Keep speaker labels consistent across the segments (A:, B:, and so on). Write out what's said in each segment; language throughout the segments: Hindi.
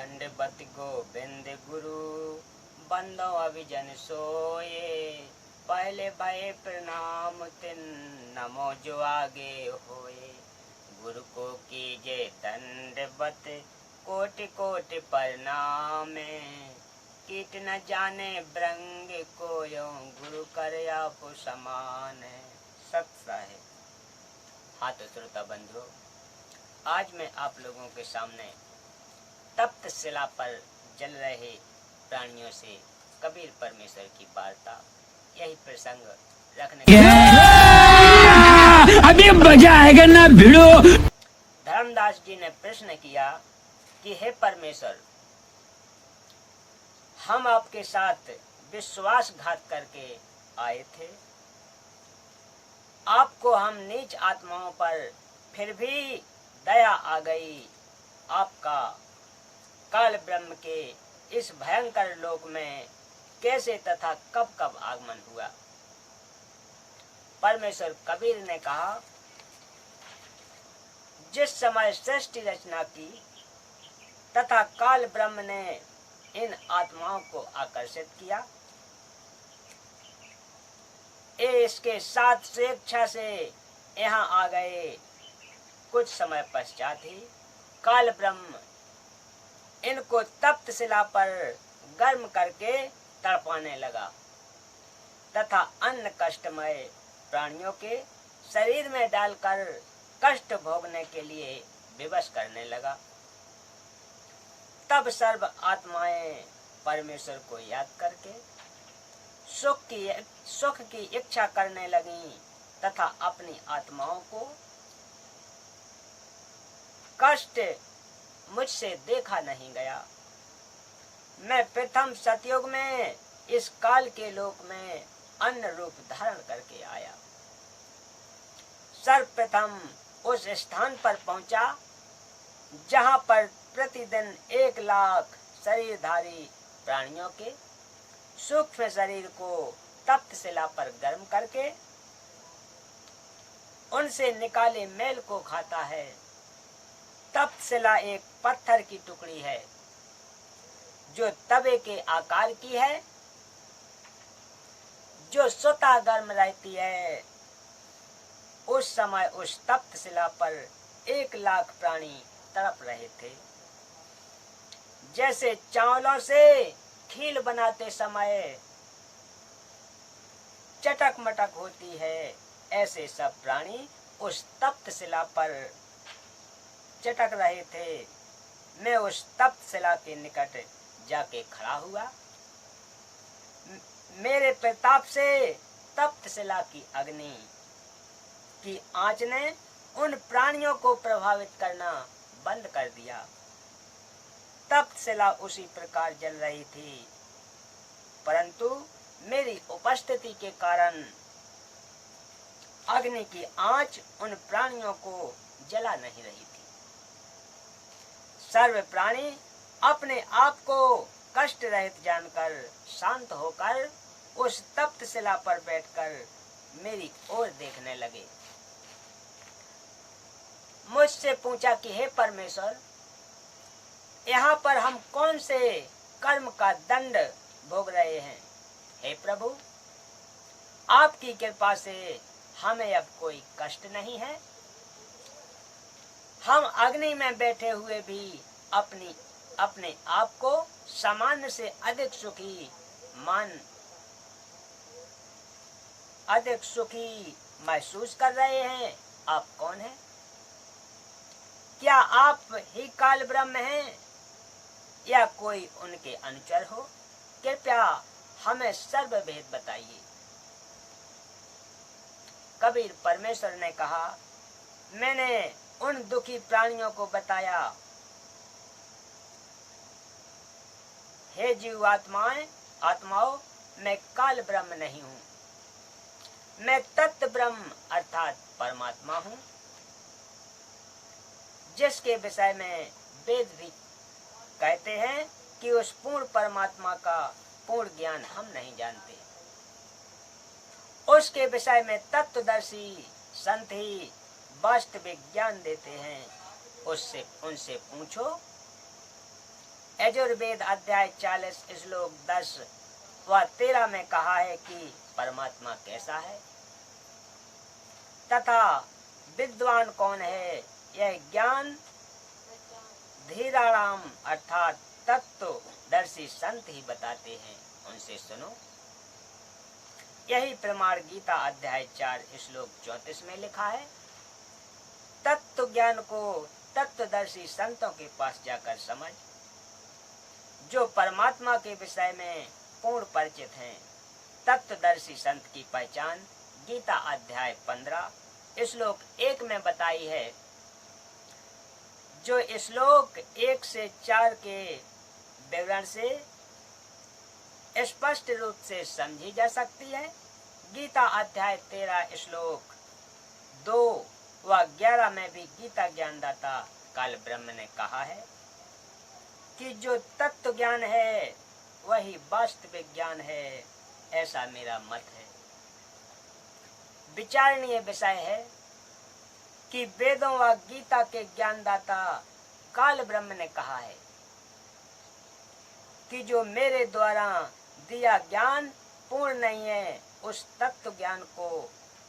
A: दंडवत गोविंद गुरु, बंदो अभिजन सोए। पहले भय प्रणाम तिन, नमो जो आगे होए। गुरु को कीजे दंडवत, कोटि कोटि प्रणाम। कीट न जाने ब्रंग को, यो गुरु कर आप समान। सत्य है। हाँ तो श्रोता बंधुओं, आज मैं आप लोगों के सामने तप्त शिला पर जल रहे प्राणियों से कबीर परमेश्वर की वार्ता, यही प्रसंग रखने
B: अभी मजा आएगा ना भिड़ो।
A: धर्मदास जी ने प्रश्न किया कि हे परमेश्वर, हम आपके साथ विश्वासघात करके आए थे, आपको हम नीच आत्माओं पर फिर भी दया आ गई। आपका काल ब्रह्म के इस भयंकर लोक में कैसे तथा कब कब आगमन हुआ। परमेश्वर कबीर ने कहा, जिस समय सृष्टि रचना की तथा काल ब्रह्म ने इन आत्माओं को आकर्षित किया, ये इसके साथ स्वेच्छा से यहाँ आ गए। कुछ समय पश्चात ही काल ब्रह्म इनको तप्त शिला पर गर्म करके तड़पाने लगा तथा अन्य कष्टमय प्राणियों के शरीर में डालकर कष्ट भोगने के लिए विवश करने लगा। तब सर्व आत्माएं परमेश्वर को याद करके सुख की इच्छा करने लगी तथा अपनी आत्माओं को कष्ट मुझसे देखा नहीं गया। मैं प्रथम सतयुग में इस काल के लोक में अन्य रूप धारण करके आया। सर्वप्रथम उस स्थान पर पहुंचा जहां पर प्रतिदिन 1 लाख शरीरधारी प्राणियों के सूक्ष्म शरीर को तप्त शिला पर गर्म करके उनसे निकाले मैल को खाता है। तप्त शिला एक पत्थर की टुकड़ी है जो तवे के आकार की है, जो स्वतः गर्म रहती है। उस समय उस तप्त शिला पर 1 लाख प्राणी तड़प रहे थे। जैसे चावलों से खील बनाते समय चटक मटक होती है, ऐसे सब प्राणी उस तप्त शिला पर चटक रहे थे। मैं उस तप्त शिला के निकट जाके खड़ा हुआ। मेरे प्रताप से तप्त शिला की अग्नि की आंच ने उन प्राणियों को प्रभावित करना बंद कर दिया। तप्त शिला उसी प्रकार जल रही थी, परंतु मेरी उपस्थिति के कारण अग्नि की आंच उन प्राणियों को जला नहीं रही थी। सर्व प्राणी अपने आप को कष्ट रहित जानकर शांत होकर उस तप्त शिला पर बैठकर मेरी ओर देखने लगे। मुझसे पूछा कि हे परमेश्वर, यहाँ पर हम कौन से कर्म का दंड भोग रहे हैं। हे प्रभु, आपकी कृपा से हमें अब कोई कष्ट नहीं है। हम अग्नि में बैठे हुए भी अपने आप को सामान्य से अधिक सुखी महसूस कर रहे हैं। आप कौन हैं? क्या आप ही काल ब्रह्म हैं या कोई उनके अनुचर हो? कृपया हमें सर्व भेद बताइए। कबीर परमेश्वर ने कहा, मैंने उन दुखी प्राणियों को बताया, हे जीव आत्माओं, मैं काल ब्रह्म नहीं हूँ। मैं तत्व ब्रह्म अर्थात परमात्मा हूँ, जिसके विषय में वेद भी कहते हैं कि उस पूर्ण परमात्मा का पूर्ण ज्ञान हम नहीं जानते। उसके विषय में तत्वदर्शी संत ही वास्तविक ज्ञान देते हैं। उनसे पूछो, यजुर्वेद अध्याय 40 श्लोक 10 व 13 में कहा है कि परमात्मा कैसा है तथा विद्वान कौन है, यह ज्ञान धीराराम अर्थात तत्वदर्शी संत ही बताते हैं, उनसे सुनो। यही प्रमाण गीता अध्याय 4 श्लोक 34 में लिखा है। तत्व ज्ञान को तत्वदर्शी संतों के पास जाकर समझ, जो परमात्मा के विषय में पूर्ण परिचित हैं। तत्वदर्शी संत की पहचान गीता अध्याय 15 श्लोक 1 में बताई है, जो श्लोक 1 से 4 के विवरण से स्पष्ट रूप से समझी जा सकती है। गीता अध्याय 13 श्लोक 2 व 11 में भी गीता ज्ञानदाता काल ब्रह्म ने कहा है कि जो तत्व ज्ञान है वही वास्तविक ज्ञान है, ऐसा मेरा मत है। विचारणीय विषय है कि वेदों व गीता के ज्ञानदाता काल ब्रह्म ने कहा है कि जो मेरे द्वारा दिया ज्ञान पूर्ण नहीं है, उस तत्व ज्ञान को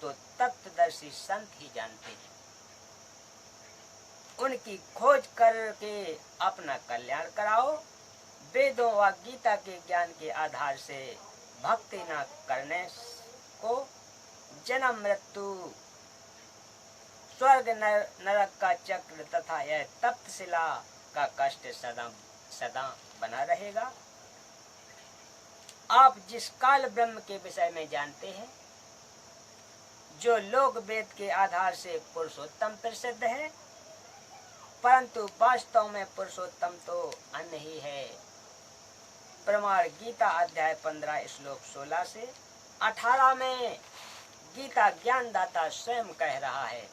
A: तो तत्वदर्शी संत ही जानते हैं। उनकी खोज करके अपना कल्याण कराओ। वेदों व गीता के ज्ञान के आधार से भक्ति न करने को जन्म मृत्यु, स्वर्ग नरक का चक्र तथा यह तप्तशिला का कष्ट सदा सदा बना रहेगा। आप जिस काल ब्रह्म के विषय में जानते हैं, जो लोक वेद के आधार से पुरुषोत्तम प्रसिद्ध है, परंतु वास्तव में पुरुषोत्तम तो अन्य ही है। प्रमाण गीता अध्याय 15 श्लोक 16 से 18 में गीता ज्ञानदाता स्वयं कह रहा है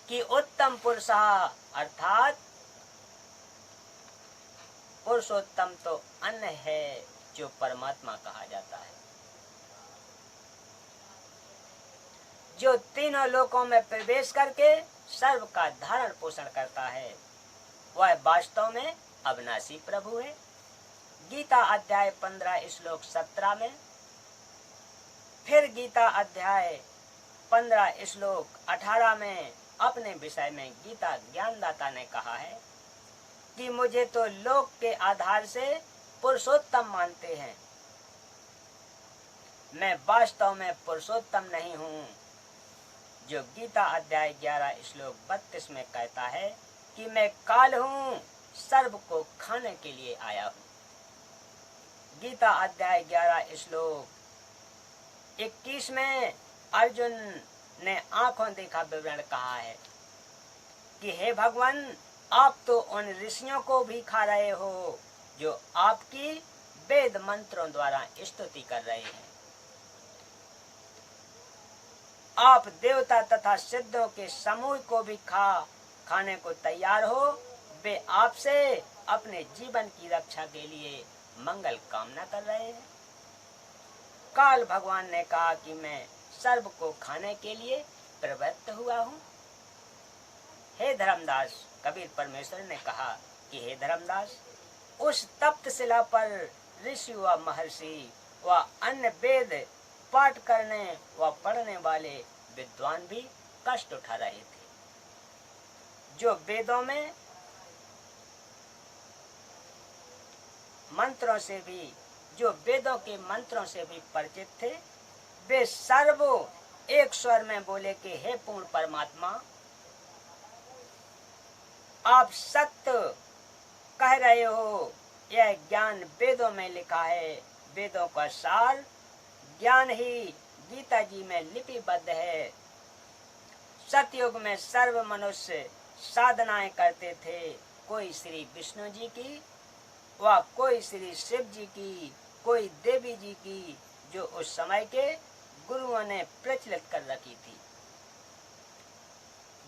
A: कि उत्तम पुरुषा अर्थात पुरुषोत्तम तो अन्य है, जो परमात्मा कहा जाता है, जो तीनों लोकों में प्रवेश करके सर्व का धारण पोषण करता है, वह वास्तव में अविनाशी प्रभु है। गीता अध्याय 15 श्लोक 17 में, फिर गीता अध्याय 15 श्लोक 18 में अपने विषय में गीता ज्ञानदाता ने कहा है कि मुझे तो लोक के आधार से पुरुषोत्तम मानते हैं, मैं वास्तव में पुरुषोत्तम नहीं हूँ। जो गीता अध्याय 11 श्लोक 32 में कहता है कि मैं काल हूँ, सर्व को खाने के लिए आया हूँ। गीता अध्याय 11 श्लोक 21 में अर्जुन ने आंखों देखा विवरण कहा है कि हे भगवान, आप तो उन ऋषियों को भी खा रहे हो जो आपकी वेद मंत्रों द्वारा स्तुति कर रहे हैं। आप देवता तथा सिद्धों के समूह को भी खाने को तैयार हो। वे आपसे अपने जीवन की रक्षा के लिए मंगल कामना कर रहे हैं। काल भगवान ने कहा कि मैं सर्व को खाने के लिए प्रवृत्त हुआ हूँ। हे धर्मदास, कबीर परमेश्वर ने कहा कि हे धर्मदास, उस तप्तशिला पर ऋषि व महर्षि व अन्य वेद पाठ करने व पढ़ने वाले विद्वान भी कष्ट उठा रहे थे। जो वेदों में मंत्रों से भी, जो वेदों के मंत्रों से भी परिचित थे, वे सर्व एक स्वर में बोले कि हे पूर्ण परमात्मा, आप सत्य कह रहे हो। यह ज्ञान वेदों में लिखा है। वेदों का सार ज्ञान ही गीता जी में लिपिबद्ध है। सतयुग में सर्व मनुष्य साधनाएं करते थे, कोई श्री विष्णु जी की व कोई श्री शिव जी की, कोई देवी जी की, जो उस समय के गुरुओं ने प्रचलित कर रखी थी।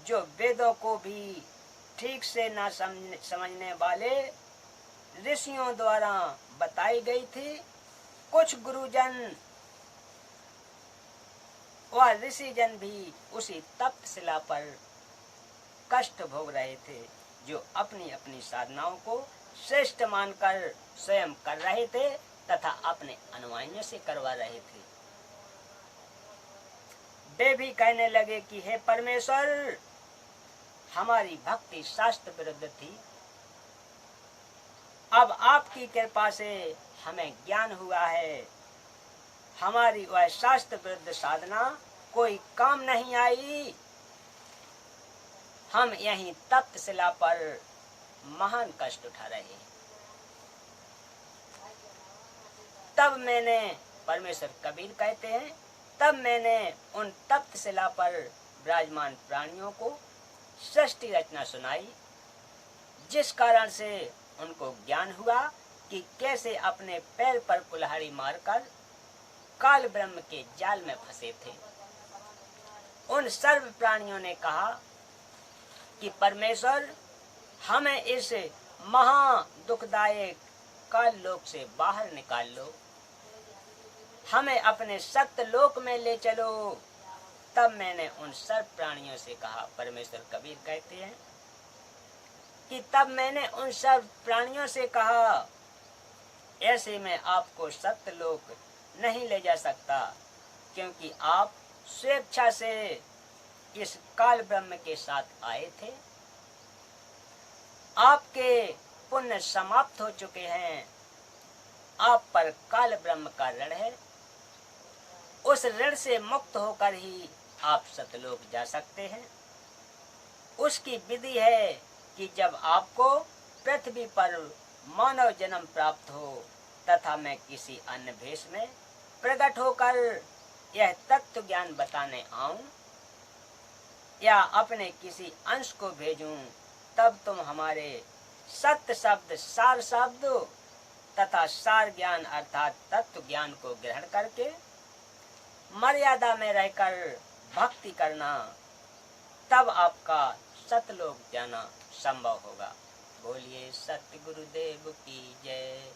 A: जो वेदों को भी ठीक से न समझने वाले ऋषियों द्वारा बताई गई थी। कुछ गुरुजन व ऋषिजन भी उसी तप्तशिला पर कष्ट भोग रहे थे, जो अपनी अपनी साधनाओं को श्रेष्ठ मानकर स्वयं कर रहे थे तथा अपने अनुयायियों से करवा रहे थे। वे भी कहने लगे कि हे परमेश्वर, हमारी भक्ति शास्त्र विरुद्ध थी, अब आपकी कृपा से हमें ज्ञान हुआ है। हमारी वह शास्त्र विरुद्ध साधना कोई काम नहीं आई। हम यहीं तप्तशिला पर महान कष्ट उठा रहे हैं। तब मैंने, परमेश्वर कबीर कहते हैं, तब मैंने उन तप्तशिला पर विराजमान प्राणियों को सृष्टि रचना सुनाई, जिस कारण से उनको ज्ञान हुआ कि कैसे अपने पैर पर कुल्हाड़ी मारकर काल ब्रह्म के जाल में फंसे थे। उन सर्व प्राणियों ने कहा कि परमेश्वर, हमें इस महा दुखदायक काल लोक से बाहर निकाल लो, हमें अपने सत्य लोक में ले चलो। तब मैंने उन सर्व प्राणियों से कहा, परमेश्वर कबीर कहते हैं कि तब मैंने उन सर्व प्राणियों से कहा, ऐसे में आपको सत्य लोक नहीं ले जा सकता, क्योंकि आप स्वेच्छा से इस काल ब्रह्म के साथ आए थे। आपके पुण्य समाप्त हो चुके हैं, आप पर काल ब्रह्म का ऋण है। उस ऋण से मुक्त होकर ही आप सतलोक जा सकते हैं। उसकी विधि है कि जब आपको पृथ्वी पर मानव जन्म प्राप्त हो तथा मैं किसी अन्य भेष में प्रकट होकर यह तत्व ज्ञान बताने आऊं या अपने किसी अंश को भेजूं, तब तुम हमारे सत्य शब्द, सार शब्द तथा सार ज्ञान अर्थात तत्व ज्ञान को ग्रहण करके मर्यादा में रहकर भक्ति करना, तब आपका सतलोक जाना संभव होगा। बोलिए सत्य गुरुदेव की जय।